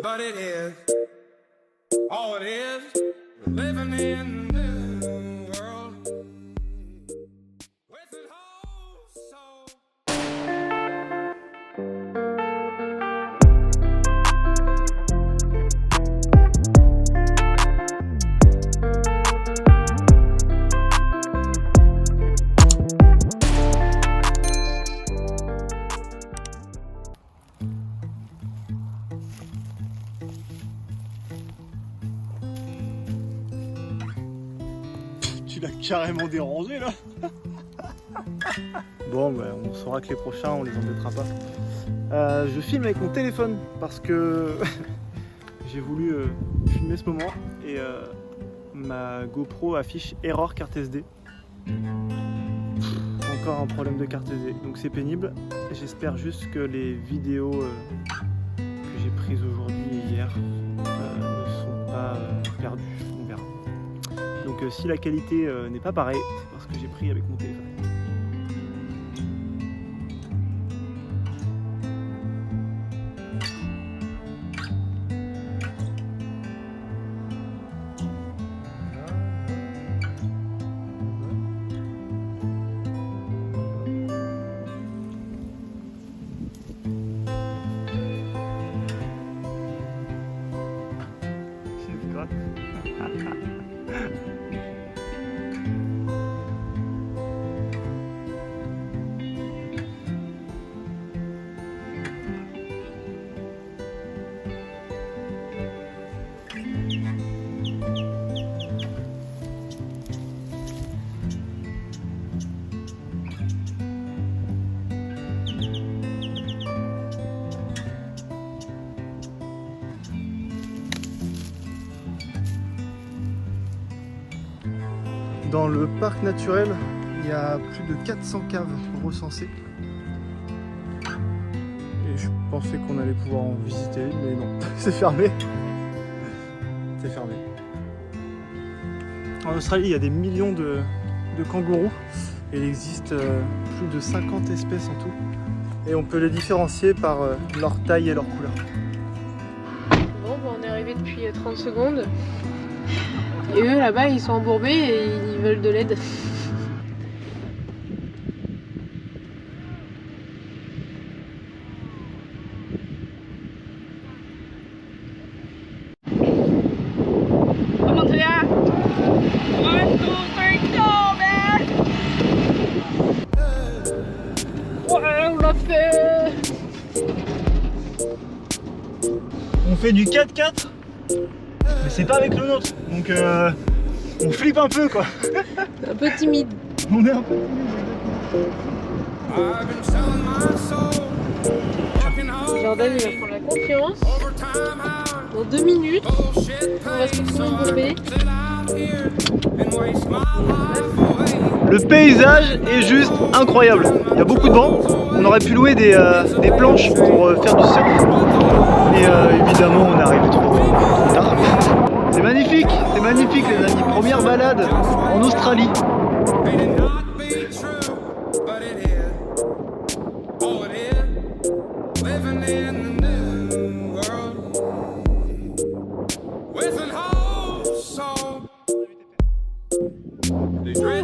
but it is. All it is, living in the new world. With an whole soul. Tu l'as carrément dérangé là. Bon bah, on saura que les prochains on les embêtera pas. Je filme avec mon téléphone parce que j'ai voulu filmer ce moment et ma GoPro affiche erreur carte SD. Encore un problème de carte SD, donc c'est pénible. J'espère juste que les vidéos que j'ai prises aujourd'hui et hier ne sont pas perdues. On verra. Donc si la qualité n'est pas pareille, c'est parce que j'ai pris avec mon téléphone. Je gratte. Dans le parc naturel, il y a plus de 400 caves recensées. Et je pensais qu'on allait pouvoir en visiter une, mais non, c'est fermé. C'est fermé. En Australie, il y a des millions de kangourous. Et il existe plus de 50 espèces en tout. Et on peut les différencier par leur taille et leur couleur. Bon, on est arrivé depuis 30 secondes. Et eux là-bas ils sont embourbés et ils veulent de l'aide. Come on, Taya! 1, 2, 3, go, man! Ouais, on l'a fait! On fait du 4x4, mais c'est pas avec le nôtre, donc on flippe un peu quoi. Un peu timide. On est un peu timide. Jordan il va prendre la confiance. Dans 2 minutes, on va se retrouver embourbé. Le paysage est juste incroyable. Il y a beaucoup de vent. On aurait pu louer des planches pour faire du surf. Et évidemment on est arrivé trop tard. C'est magnifique les amis. Première balade en Australie.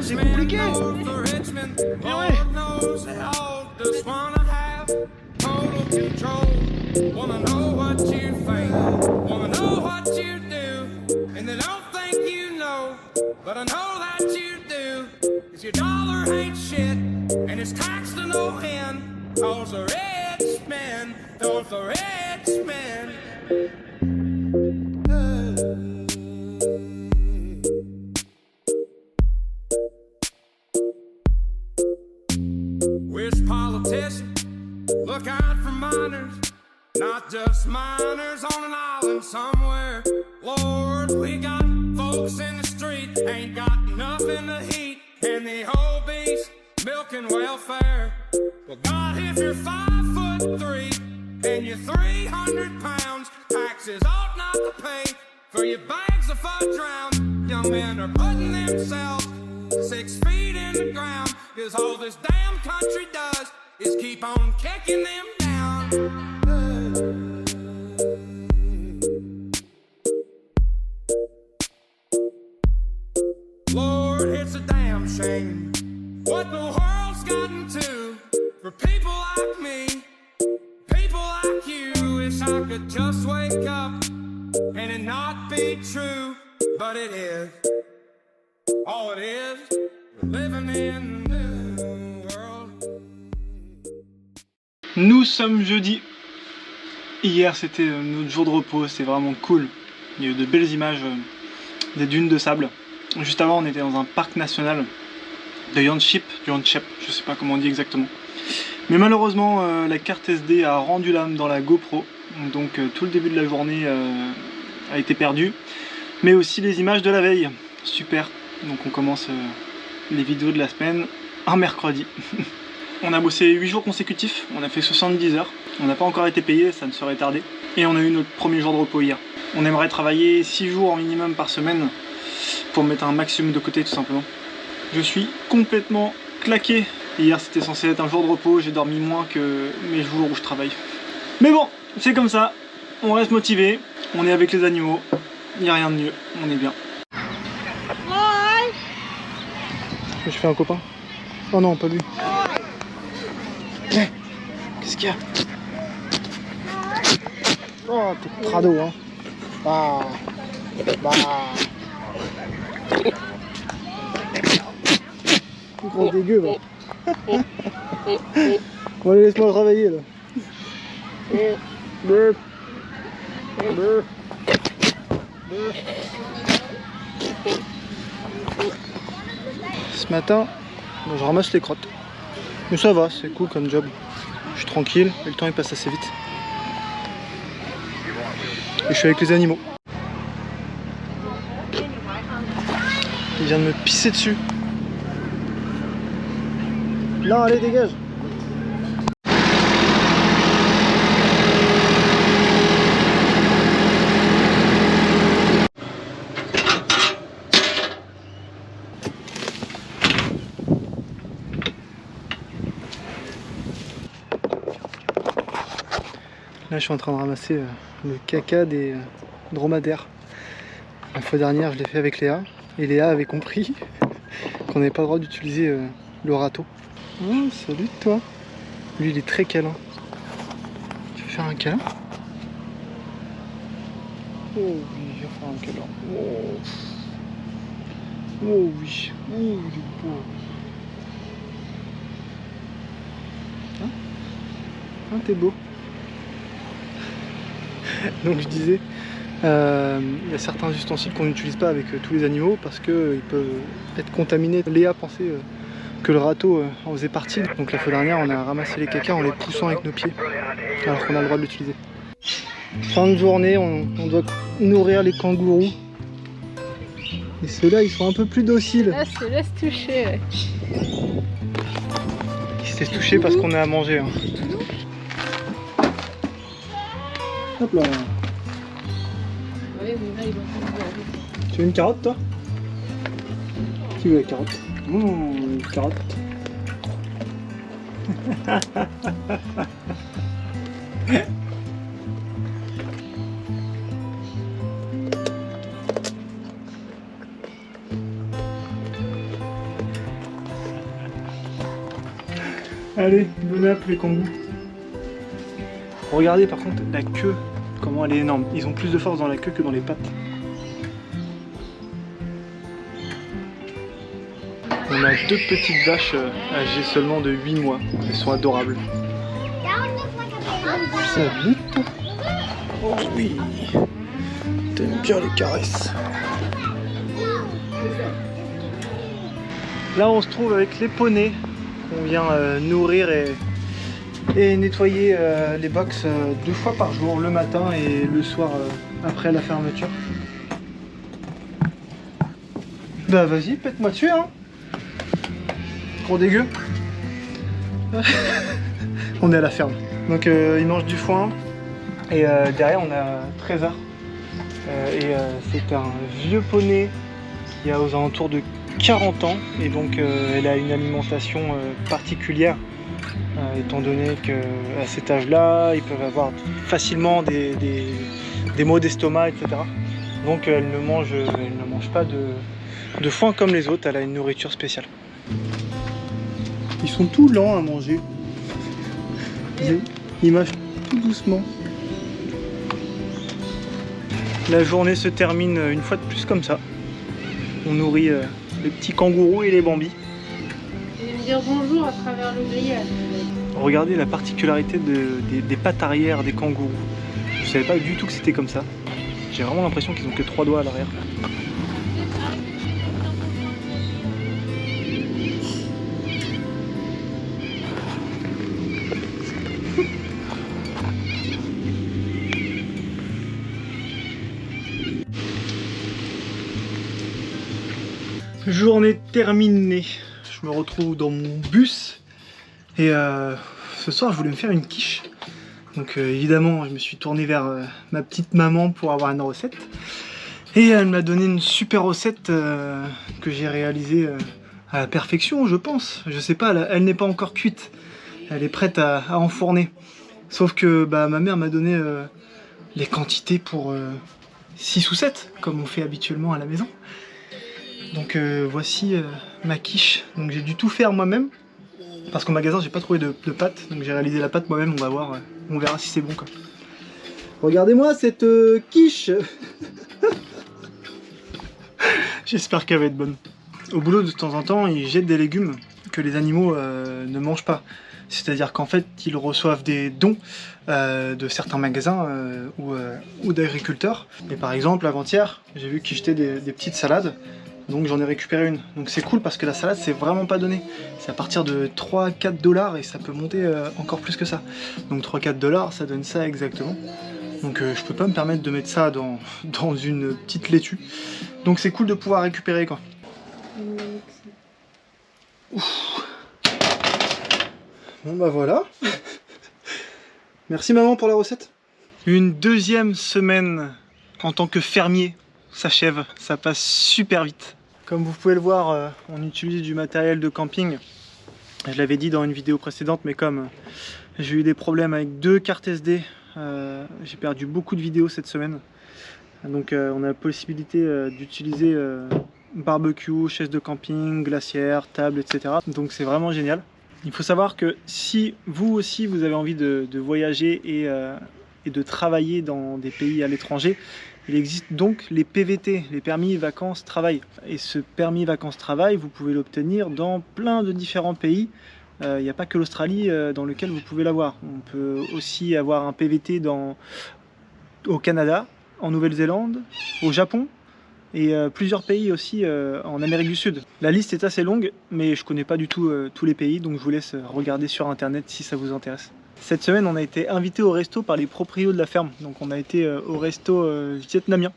C'est compliqué. Mais ouais. Wanna know what you think, wanna know what you do, and they don't think you know, but I know that you do, 'cause your dollar ain't shit, and it's taxed to no end, 'cause the rich men, those the rich men. Which politician, look out for minors. Not just miners on an island somewhere. Lord, we got folks in the street, ain't got nothing to heat, and the obese milking welfare. Well, God, if you're 5'3" and you're 300 pounds, taxes ought not to pay for your bags of fudge round. Young men are putting themselves 6 feet in the ground, 'cause all this damn country does is keep on kicking them down. shame. What the world's gotten to for people like me, people like you. Wish I could just wake up and it not be true, but it is. All it is, living in the new world. Nous sommes jeudi. Hier c'était notre jour de repos, c'était vraiment cool. Il y a eu de belles images des dunes de sable. Juste avant on était dans un parc national de Yanchep, je sais pas comment on dit exactement. Mais malheureusement la carte SD a rendu l'âme dans la GoPro. Donc tout le début de la journée a été perdu. Mais aussi les images de la veille. Super. Donc on commence les vidéos de la semaine un mercredi. On a bossé 8 jours consécutifs, on a fait 70 heures. On n'a pas encore été payé, ça ne serait tardé. Et on a eu notre premier jour de repos hier. On aimerait travailler 6 jours minimum par semaine pour mettre un maximum de côté tout simplement. Je suis complètement claqué. Hier c'était censé être un jour de repos, j'ai dormi moins que mes jours où je travaille. Mais bon, c'est comme ça, on reste motivé, on est avec les animaux, il n'y a rien de mieux, on est bien. Je fais un copain. Oh non, pas lui. Qu'est-ce qu'il y a? Oh, t'es crado, hein. Bah. Gros dégueu, va. Bon, allez, laisse-moi travailler, là. Ce matin, je ramasse les crottes. Mais ça va, c'est cool comme job. Je suis tranquille et le temps il passe assez vite. Et je suis avec les animaux. Il vient de me pisser dessus. Non, allez, dégage. Là je suis en train de ramasser le caca des dromadaires. La fois dernière je l'ai fait avec Léa et Léa avait compris qu'on n'avait pas le droit d'utiliser le râteau. Oh, salut toi. Lui il est très câlin. Tu veux faire un câlin? Oh oui, je vais faire un câlin. Oh, oh oui, oh il est beau. Hein, t'es beau. Donc je disais, il y a certains ustensiles qu'on n'utilise pas avec tous les animaux parce qu'ils peuvent être contaminés. Léa pensait que le râteau en faisait partie. Donc la fois dernière on a ramassé les cacas en les poussant avec nos pieds alors qu'on a le droit de l'utiliser. Fin de journée, on doit nourrir les kangourous. Et ceux-là ils sont un peu plus dociles. Là se laisse toucher. Ouais. Ils se laissent toucher parce qu'on a à manger. Hein. Hop là. Ouais, mais là, ils vont Tu veux une carotte toi? Qui veut la carotte? Une carotte. Allez, bonne app les kangous. Regardez par contre la queue, comment elle est énorme. Ils ont plus de force dans la queue que dans les pattes. On a deux petites vaches âgées seulement de 8 mois. Elles sont adorables. Salut toi. Oh oui. T'aimes bien les caresses. Là on se trouve avec les poneys qu'on vient nourrir et nettoyer les box 2 fois par jour, le matin et le soir après la fermeture. Bah vas-y, pète-moi dessus hein. Gros dégueu. On est à la ferme. Donc ils mangent du foin et derrière on a Trésor. C'est un vieux poney qui a aux alentours de 40 ans et donc elle a une alimentation particulière étant donné qu'à cet âge-là ils peuvent avoir facilement des maux d'estomac, etc. Donc elle ne mange pas de foin comme les autres, elle a une nourriture spéciale. sont tout lents à manger. Ils mâchent tout doucement. La journée se termine une fois de plus comme ça. On nourrit les petits kangourous et les bambis. Et me dire bonjour à travers le grillage. Regardez la particularité des pattes arrière des kangourous. Je savais pas du tout que c'était comme ça. J'ai vraiment l'impression qu'ils ont que 3 doigts à l'arrière. Journée terminée. Je me retrouve dans mon bus et ce soir je voulais me faire une quiche. Donc évidemment je me suis tourné vers ma petite maman pour avoir une recette. Et elle m'a donné une super recette que j'ai réalisée à la perfection, je pense. Je sais pas, elle n'est pas encore cuite. Elle est prête à enfourner. Sauf que ma mère m'a donné les quantités pour 6 ou 7, comme on fait habituellement à la maison. Donc voici ma quiche. Donc j'ai dû tout faire moi-même. Parce qu'au magasin j'ai pas trouvé de pâte. Donc j'ai réalisé la pâte moi-même, on va voir. On verra si c'est bon quoi. Regardez-moi cette quiche. J'espère qu'elle va être bonne. Au boulot de temps en temps ils jettent des légumes que les animaux ne mangent pas. C'est-à-dire qu'en fait ils reçoivent des dons de certains magasins ou d'agriculteurs. Et par exemple avant-hier j'ai vu qu'ils jetaient des petites salades. Donc j'en ai récupéré une. Donc c'est cool parce que la salade c'est vraiment pas donné. C'est à partir de 3-4 $ et ça peut monter encore plus que ça. Donc 3-4 $ ça donne ça exactement. Donc je peux pas me permettre de mettre ça dans une petite laitue. Donc c'est cool de pouvoir récupérer quoi. Ouf. Bon bah voilà. Merci maman pour la recette. Une deuxième semaine en tant que fermier s'achève. Ça passe super vite. Comme vous pouvez le voir, on utilise du matériel de camping. Je l'avais dit dans une vidéo précédente, mais comme j'ai eu des problèmes avec 2 cartes SD, j'ai perdu beaucoup de vidéos cette semaine. Donc on a la possibilité d'utiliser barbecue, chaise de camping, glacière, table, etc. Donc c'est vraiment génial. Il faut savoir que si vous aussi vous avez envie de voyager et de travailler dans des pays à l'étranger, il existe donc les PVT, les permis vacances-travail. Et ce permis vacances-travail, vous pouvez l'obtenir dans plein de différents pays. Il n'y a pas que l'Australie dans lequel vous pouvez l'avoir. On peut aussi avoir un PVT au Canada, en Nouvelle-Zélande, au Japon et plusieurs pays aussi en Amérique du Sud. La liste est assez longue, mais je ne connais pas du tout tous les pays, donc je vous laisse regarder sur internet si ça vous intéresse. Cette semaine, on a été invité au resto par les proprios de la ferme. Donc on a été au resto vietnamien.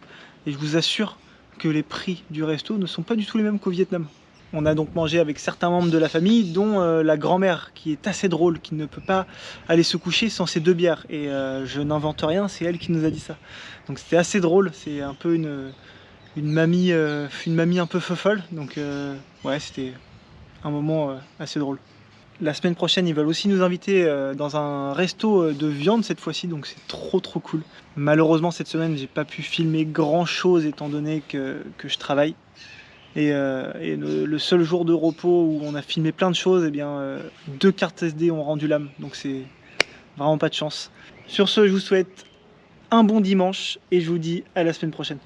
Et je vous assure que les prix du resto ne sont pas du tout les mêmes qu'au Vietnam. On a donc mangé avec certains membres de la famille, dont la grand-mère, qui est assez drôle, qui ne peut pas aller se coucher sans ses 2 bières. Et je n'invente rien, c'est elle qui nous a dit ça. Donc c'était assez drôle, c'est un peu une mamie un peu folle. Donc ouais, c'était un moment assez drôle. La semaine prochaine, ils veulent aussi nous inviter dans un resto de viande cette fois-ci, donc c'est trop cool. Malheureusement, cette semaine, j'ai pas pu filmer grand-chose étant donné que je travaille. Et le seul jour de repos où on a filmé plein de choses, eh bien, 2 cartes SD ont rendu l'âme, donc c'est vraiment pas de chance. Sur ce, je vous souhaite un bon dimanche et je vous dis à la semaine prochaine.